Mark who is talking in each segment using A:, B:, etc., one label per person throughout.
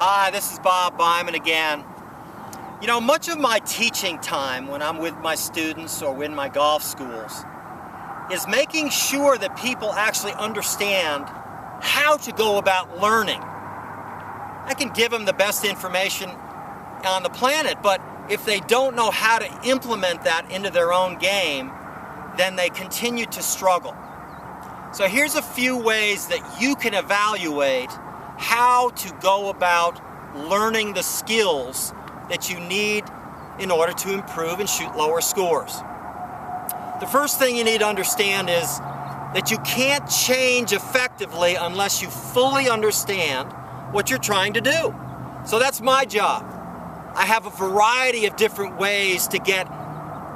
A: Hi, this is Bob Byman again. You know, much of my teaching time when I'm with my students or in my golf schools is making sure that people actually understand how to go about learning. I can give them the best information on the planet, but if they don't know how to implement that into their own game, then they continue to struggle. So here's a few ways that you can evaluate how to go about learning the skills that you need in order to improve and shoot lower scores. The first thing you need to understand is that you can't change effectively unless you fully understand what you're trying to do. So that's my job. I have a variety of different ways to get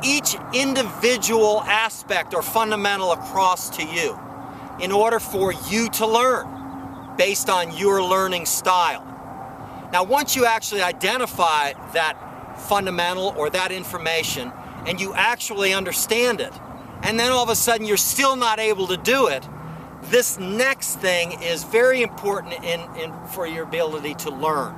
A: each individual aspect or fundamental across to you in order for you to learn based on your learning style. Now, once you actually identify that fundamental or that information and you actually understand it, and then all of a sudden you're still not able to do it, this next thing is very important for your ability to learn.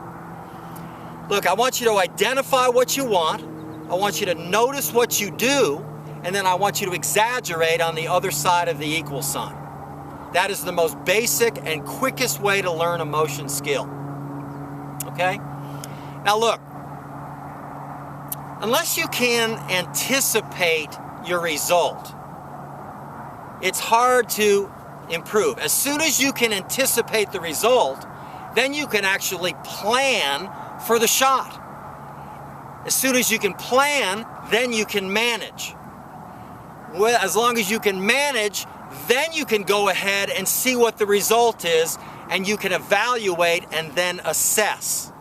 A: Look, I want you to identify what you want, I want you to notice what you do, and then I want you to exaggerate on the other side of the equal sign. That is the most basic and quickest way to learn a motion skill. Okay? Now look, unless you can anticipate your result, it's hard to improve. As soon as you can anticipate the result, then you can actually plan for the shot. As soon as you can plan, then you can manage. As long as you can manage, then you can go ahead and see what the result is, and you can evaluate and then assess.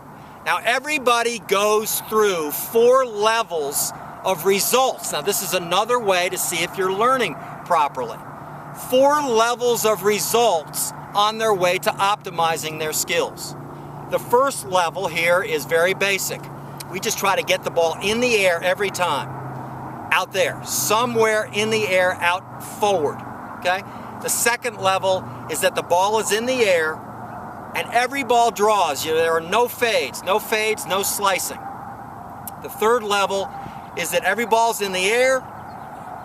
A: Now, everybody goes through 4 levels of results. Now, this is another way to see if you're learning properly. 4 levels of results on their way to optimizing their skills. The first level here is very basic. We just try to get the ball in the air every time. Out there, somewhere in the air, out forward. Okay? The second level is that the ball is in the air and every ball draws. There are no fades, no slicing. The third level is that every ball's in the air,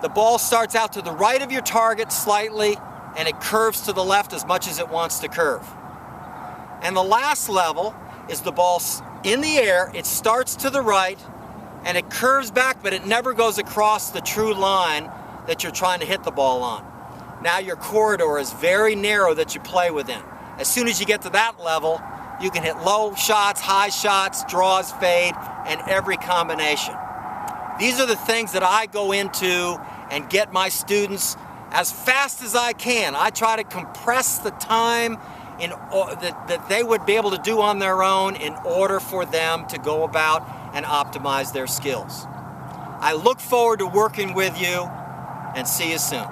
A: the ball starts out to the right of your target slightly, and it curves to the left as much as it wants to curve. And the last level is the ball's in the air, it starts to the right, and it curves back, but it never goes across the true line that you're trying to hit the ball on. Now your corridor is very narrow that you play within. As soon as you get to that level, you can hit low shots, high shots, draws, fade, and every combination. These are the things that I go into and get my students as fast as I can. I try to compress the time that they would be able to do on their own in order for them to go about and optimize their skills. I look forward to working with you, and see you soon.